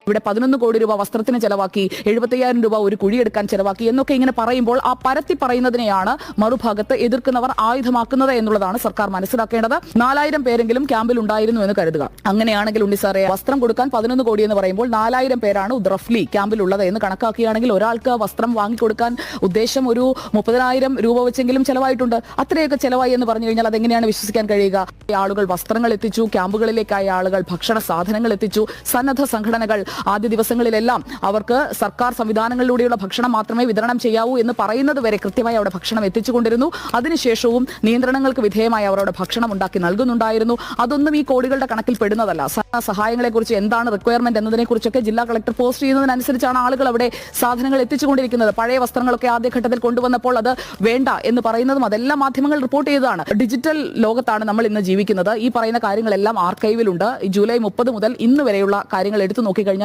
ഇവിടെ 11 കോടി രൂപ വസ്ത്രത്തിന് ചെലവാക്കി, 75,000 രൂപ ഒരു കുഴിയെടുക്കാൻ ചെലവാക്കി എന്നൊക്കെ ഇങ്ങനെ പറയുമ്പോൾ ആ പരത്തി പറയുന്നതിനെയാണ് മറുഭാഗത്ത് എതിർക്കുന്നവർ ആയുധമാക്കുന്നത് എന്നുള്ളതാണ് സർക്കാർ മനസ്സിലാക്കേണ്ടത്. 4,000 പേരെങ്കിലും ക്യാമ്പിൽ ഉണ്ടായിരുന്നു എന്ന് കരുതുക. അങ്ങനെയാണെങ്കിൽ ഉണ്ണിസാറെ, വസ്ത്രം കൊടുക്കാൻ 11 കോടി എന്ന് പറയുമ്പോൾ 4,000 പേരാണ് റഫ്ലി ക്യാമ്പിലുള്ളത് എന്ന് കണക്കാക്കുകയാണെങ്കിൽ ഒരാൾക്ക് വസ്ത്രം വാങ്ങിക്കൊടുക്കാൻ ഉദ്ദേശം ഒരു 30,000 രൂപ വെച്ചെങ്കിലും ചെലവായിട്ടുണ്ട്. അത്രയൊക്കെ ചെലവായി എന്ന് പറഞ്ഞു കഴിഞ്ഞാൽ അതെങ്ങനെയാണ് വിശ്വസിക്കാൻ കഴിയുക? ആളുകൾ വസ്ത്രങ്ങൾ എത്തിച്ചു, ക്യാമ്പുകളിലേക്കായ ആളുകൾ ഭക്ഷണ സാധനങ്ങൾ എത്തിച്ചു, സന്നദ്ധ സംഘടനകൾ ആദ്യ ദിവസങ്ങളിലെല്ലാം അവർക്ക് സർക്കാർ സംവിധാനങ്ങളിലൂടെയുള്ള ഭക്ഷണം മാത്രമേ വിതരണം ചെയ്യാവൂ എന്ന് പറയുന്നത് വരെ കൃത്യമായി അവിടെ ഭക്ഷണം എത്തിച്ചുകൊണ്ടിരുന്നു. അതിനുശേഷവും നിയന്ത്രണങ്ങൾക്ക് വിധേയമായി അവരുടെ ഭക്ഷണം ഉണ്ടാക്കി നൽകുന്നുണ്ടായിരുന്നു. അതൊന്നും ഈ കോടികളുടെ കണക്കിൽ പെടുന്നതല്ല. സഹായങ്ങളെക്കുറിച്ച് എന്താണ് റിക്വയർമെന്റ് എന്നതിനെക്കുറിച്ചൊക്കെ ജില്ലാ കളക്ടർ പോസ്റ്റ് ചെയ്യുന്നതിനനുസരിച്ചാണ് ആളുകൾ അവിടെ സാധനങ്ങൾ എത്തിച്ചുകൊണ്ടിരിക്കുന്നത്. പഴയ വസ്ത്രങ്ങളൊക്കെ ആദ്യഘട്ടത്തിൽ കൊണ്ടുവന്നപ്പോൾ അത് വേണ്ട എന്ന് പറയുന്നതും അതെല്ലാം മാധ്യമങ്ങൾ റിപ്പോർട്ട് ചെയ്തതാണ്. ഡിജിറ്റൽ ലോകത്താണ് നമ്മൾ ഇന്ന് ജീവിക്കുന്നത്. ഈ പറയുന്ന കാര്യങ്ങളെല്ലാം ആർക്കൈവിലുണ്ട്. ജൂലൈ 30 മുതൽ ഇന്ന് വരെയുള്ള കാര്യങ്ങൾ എടുത്തു നോക്കിക്കഴിഞ്ഞാൽ